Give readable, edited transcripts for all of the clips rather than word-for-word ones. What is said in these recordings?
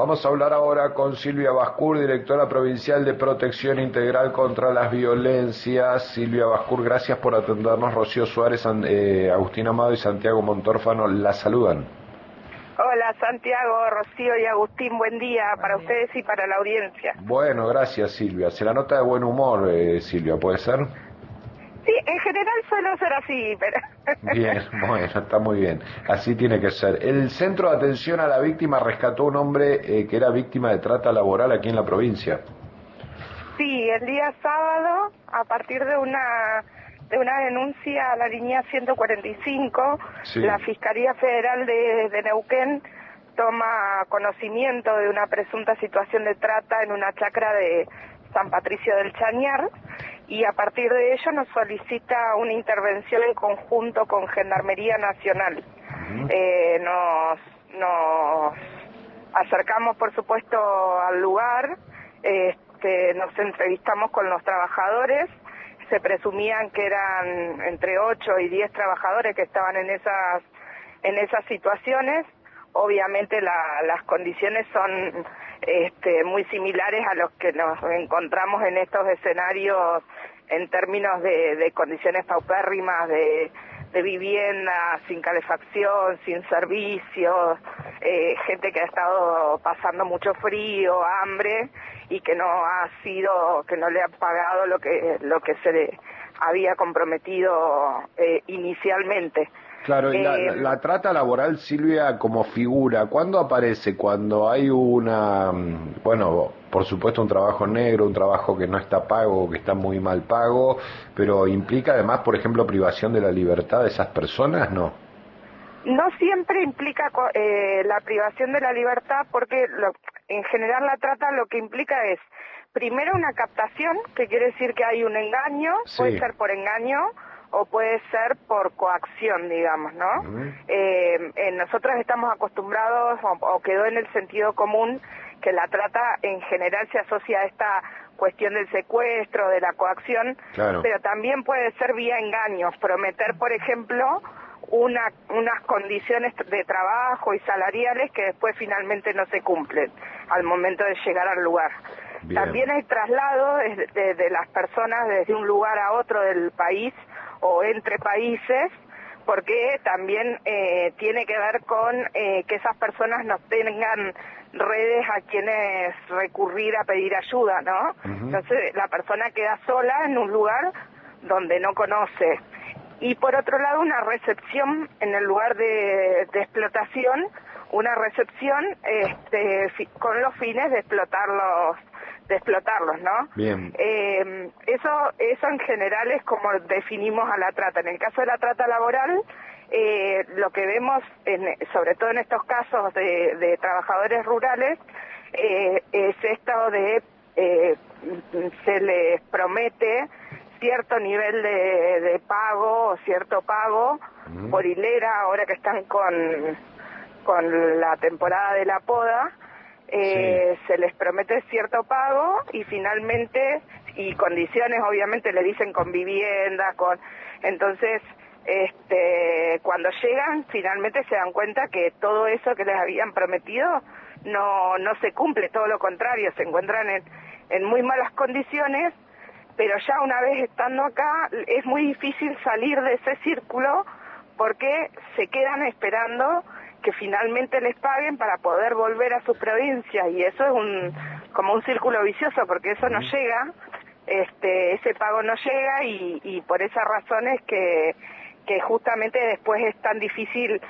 Vamos a hablar ahora con Silvia Bascur, directora provincial de Protección Integral contra las Violencias. Silvia Bascur, gracias por atendernos. Rocío Suárez, Agustín Amado y Santiago Montórfano la saludan. Hola Santiago, Rocío y Agustín, buen día para ustedes y para la audiencia. Bueno, gracias Silvia. Se la nota de buen humor, Silvia, ¿puede ser? Sí, en general suelo ser así, pero... Bien, bueno, está muy bien. Así tiene que ser. El Centro de Atención a la Víctima rescató a un hombre que era víctima de trata laboral aquí en la provincia. Sí, el día sábado, a partir de una denuncia a la línea 145, sí. La Fiscalía Federal de Neuquén toma conocimiento de una presunta situación de trata en una chacra de San Patricio del Chañar, y a partir de ello nos solicita una intervención en conjunto con Gendarmería Nacional. Nos acercamos, por supuesto, al lugar, nos entrevistamos con los trabajadores. Se presumían que eran entre 8 y 10 trabajadores que estaban en esas situaciones. Obviamente las condiciones son muy similares a los que nos encontramos en estos escenarios en términos de condiciones paupérrimas, de vivienda sin calefacción, sin servicios, gente que ha estado pasando mucho frío, hambre, y que no le han pagado lo que se le había comprometido inicialmente. Claro, y la trata laboral, Silvia, como figura, ¿cuándo aparece? Cuando hay bueno, por supuesto un trabajo negro, un trabajo que no está pago, que está muy mal pago, pero implica además, por ejemplo, privación de la libertad de esas personas, ¿no? No siempre implica la privación de la libertad, porque en general la trata lo que implica es, primero, una captación, que quiere decir que hay un engaño, sí. Puede ser por engaño o puede ser por coacción, digamos, ¿no? Nosotros estamos acostumbrados, o quedó en el sentido común, que la trata en general se asocia a esta cuestión del secuestro, de la coacción, claro. Pero también puede ser vía engaños, prometer, por ejemplo, unas condiciones de trabajo y salariales que después finalmente no se cumplen al momento de llegar al lugar. Bien. También hay traslado de las personas desde un lugar a otro del país o entre países, porque también tiene que ver con que esas personas no tengan redes a quienes recurrir a pedir ayuda, ¿no? Entonces la persona queda sola en un lugar donde no conoce. Y por otro lado, una recepción en el lugar de explotación, una recepción con los fines de explotarlos, ¿no? Bien. Eso en general es como definimos a la trata. En el caso de la trata laboral, lo que vemos, sobre todo en estos casos de trabajadores rurales, es esto de se les promete cierto nivel de pago o cierto pago por hilera, ahora que están con la temporada de la poda. Se les promete cierto pago y finalmente, y condiciones obviamente le dicen con vivienda, entonces cuando llegan finalmente se dan cuenta que todo eso que les habían prometido no se cumple, todo lo contrario, se encuentran en muy malas condiciones, pero ya una vez estando acá es muy difícil salir de ese círculo porque se quedan esperando que finalmente les paguen para poder volver a su provincia, y eso es como un círculo vicioso, porque eso no llega, ese pago no llega, y por esa razón es que justamente después es tan difícil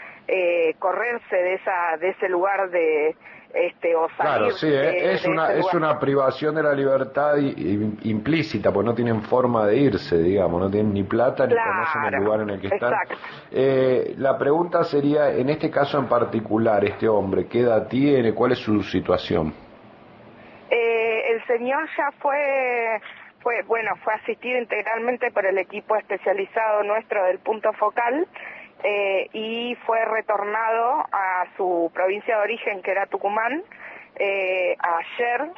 correrse de ese lugar o salir. Claro, sí, es una privación de la libertad implícita, pues no tienen forma de irse, digamos, no tienen ni plata, ni conocen el lugar en el que están. La pregunta sería, en este caso en particular, este hombre, ¿qué edad tiene? ¿Cuál es su situación? El señor ya fue asistido integralmente por el equipo especializado nuestro del punto focal, y fue retornado a su provincia de origen, que era Tucumán. Ayer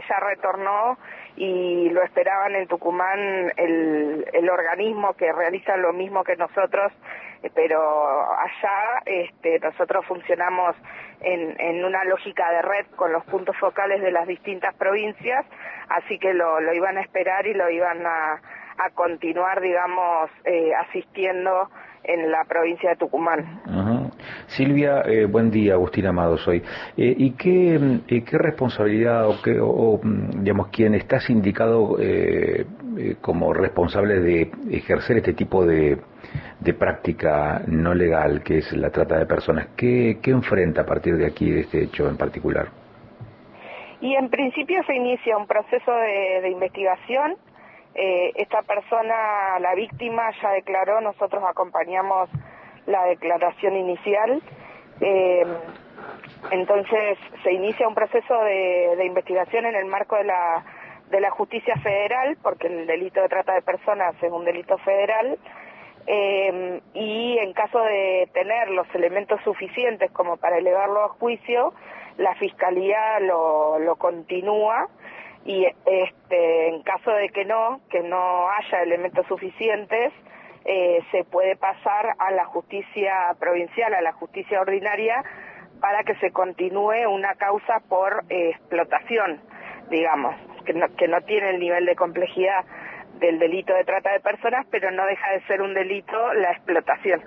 ya retornó y lo esperaban en Tucumán el organismo que realiza lo mismo que nosotros pero allá nosotros funcionamos en una lógica de red con los puntos focales de las distintas provincias, así que lo iban a esperar y lo iban a continuar, digamos, asistiendo en la provincia de Tucumán. Uh-huh. Silvia, buen día, Agustín Amado soy. ¿Y qué responsabilidad digamos, quién estás indicado como responsable de ejercer este tipo de práctica no legal, que es la trata de personas? ¿Qué enfrenta a partir de aquí, de este hecho en particular? Y en principio se inicia un proceso de investigación. Esta persona, la víctima, ya declaró, nosotros acompañamos la declaración inicial. Entonces se inicia un proceso de investigación en el marco de la justicia federal, porque el delito de trata de personas es un delito federal, y en caso de tener los elementos suficientes como para elevarlo a juicio, la Fiscalía lo continúa, y en caso de que no haya elementos suficientes, se puede pasar a la justicia provincial, a la justicia ordinaria, para que se continúe una causa por explotación, digamos, que no tiene el nivel de complejidad del delito de trata de personas, pero no deja de ser un delito la explotación.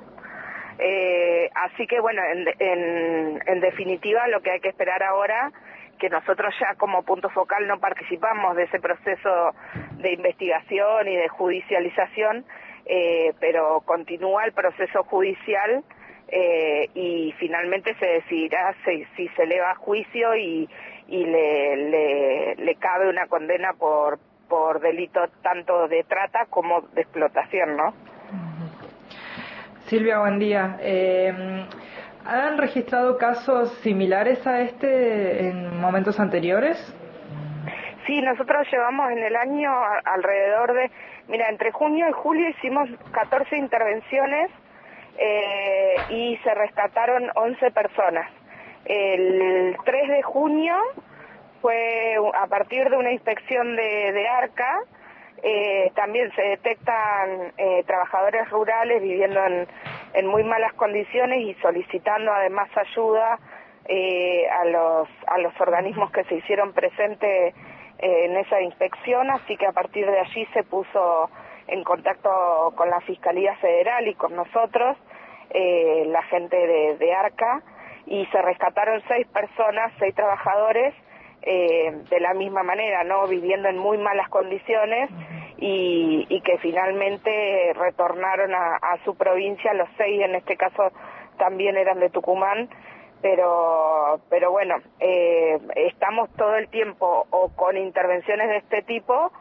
Así que bueno, en definitiva, lo que hay que esperar ahora, que nosotros ya como punto focal no participamos de ese proceso de investigación y de judicialización, pero continúa el proceso judicial, y finalmente se decidirá si se eleva a juicio y le cabe una condena por delito tanto de trata como de explotación, ¿no? Silvia, buen día. ¿Han registrado casos similares a este en momentos anteriores? Sí, nosotros llevamos en el año alrededor de... Mira, entre junio y julio hicimos 14 intervenciones y se rescataron 11 personas. El 3 de junio fue a partir de una inspección de ARCA. También se detectan trabajadores rurales viviendo en muy malas condiciones y solicitando además ayuda a los organismos que se hicieron presentes en esa inspección, así que a partir de allí se puso en contacto con la Fiscalía Federal y con nosotros, la gente de ARCA, y se rescataron 6 personas, 6 trabajadores, de la misma manera, ¿no? Viviendo en muy malas condiciones, y que finalmente retornaron a su provincia. Los 6 en este caso también eran de Tucumán, pero bueno, estamos todo el tiempo o con intervenciones de este tipo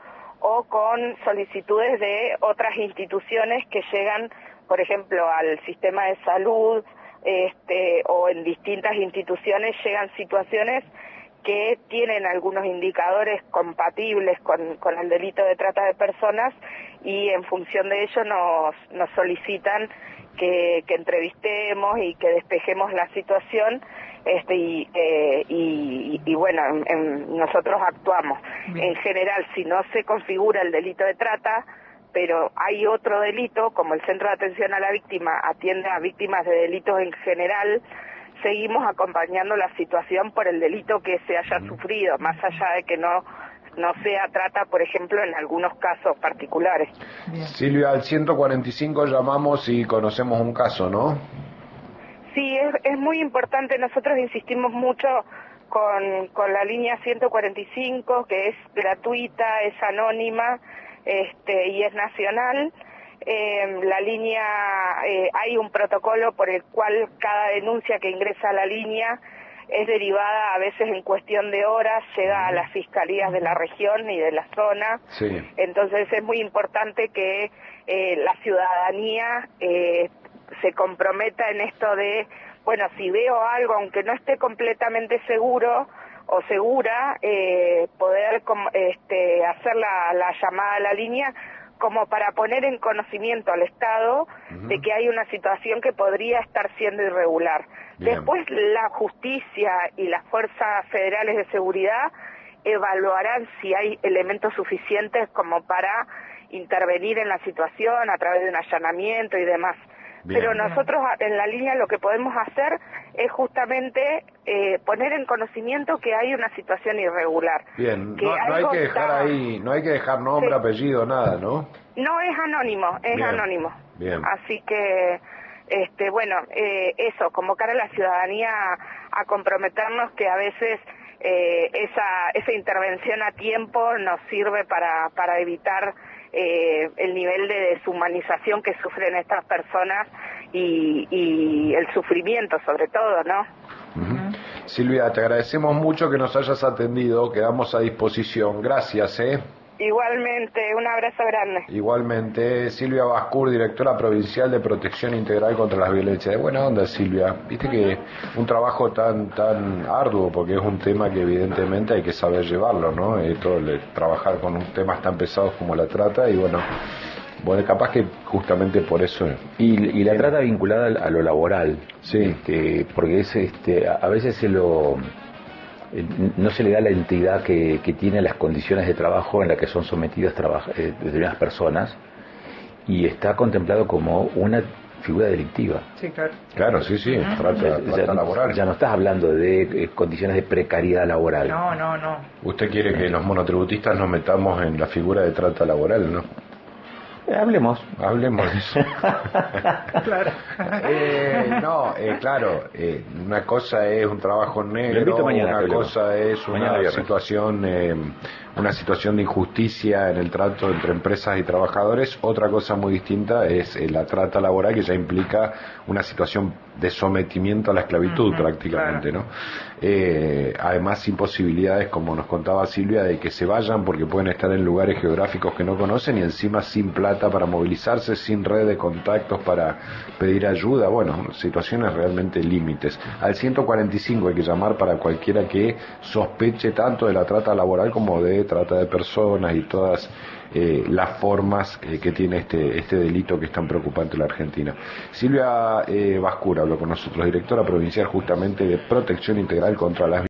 o con solicitudes de otras instituciones que llegan, por ejemplo, al sistema de salud, o en distintas instituciones llegan situaciones que tienen algunos indicadores compatibles con el delito de trata de personas, y en función de ello nos solicitan que entrevistemos y que despejemos la situación, y bueno, nosotros actuamos. En general, si no se configura el delito de trata, pero hay otro delito, como el Centro de Atención a la Víctima atiende a víctimas de delitos en general, seguimos acompañando la situación por el delito que se haya sufrido, más allá de que no sea trata, por ejemplo, en algunos casos particulares. Bien. Silvia, al 145 llamamos y conocemos un caso, ¿no? Sí, es muy importante. Nosotros insistimos mucho con la línea 145, que es gratuita, es anónima, y es nacional. La línea, hay un protocolo por el cual cada denuncia que ingresa a la línea es derivada a veces en cuestión de horas, llega a las fiscalías de la región y de la zona. Sí. Entonces es muy importante que la ciudadanía se comprometa en esto de, bueno, si veo algo, aunque no esté completamente seguro o segura, poder hacer la llamada a la línea como para poner en conocimiento al Estado de que hay una situación que podría estar siendo irregular. Bien. Después la justicia y las fuerzas federales de seguridad evaluarán si hay elementos suficientes como para intervenir en la situación a través de un allanamiento y demás. Bien. pero nosotros en la línea lo que podemos hacer es justamente poner en conocimiento que hay una situación irregular. Bien, Que no hay algo que dejar está- ahí, no hay que dejar nombre, Sí. apellido, nada, ¿no? No es anónimo, es Bien, anónimo. bien. Así que, bueno, eso, convocar a la ciudadanía a comprometernos que a veces esa intervención a tiempo nos sirve para evitar el nivel de deshumanización que sufren estas personas y el sufrimiento sobre todo, ¿no? Ujú. Silvia, te agradecemos mucho que nos hayas atendido, quedamos a disposición. Gracias, ¿eh? Igualmente, un abrazo grande. Igualmente, Silvia Bascur, directora provincial de Protección Integral contra las Violencias. De buena onda, Silvia. Viste que un trabajo tan arduo, porque es un tema que evidentemente hay que saber llevarlo, ¿no? Trabajar con temas tan pesados como la trata y bueno, capaz que justamente por eso. Y la trata vinculada a lo laboral, Sí. porque es a veces no se le da la entidad que tiene las condiciones de trabajo en las que son sometidas determinadas personas, y está contemplado como una figura delictiva. Sí, claro. Claro, sí, trata laboral. Ya no estás hablando de condiciones de precariedad laboral. No. Usted quiere que los monotributistas nos metamos en la figura de trata laboral, ¿no? Hablemos. Hablemos de eso. Claro. Claro, una cosa es un trabajo Lo negro, invito mañana, una cosa es mañana viernes. una situación de injusticia en el trato entre empresas y trabajadores. Otra cosa muy distinta es la trata laboral, que ya implica una situación de sometimiento a la esclavitud prácticamente, claro. ¿no? Además, sin posibilidades, como nos contaba Silvia, de que se vayan porque pueden estar en lugares geográficos que no conocen y encima sin plata para movilizarse, sin red de contactos para pedir ayuda. Bueno, situaciones realmente límites. Al 145 hay que llamar para cualquiera que sospeche tanto de la trata laboral como de trata de personas y todas las formas que tiene este delito que es tan preocupante en la Argentina. Silvia Bascura habló con nosotros, directora provincial justamente de Protección Integral contra las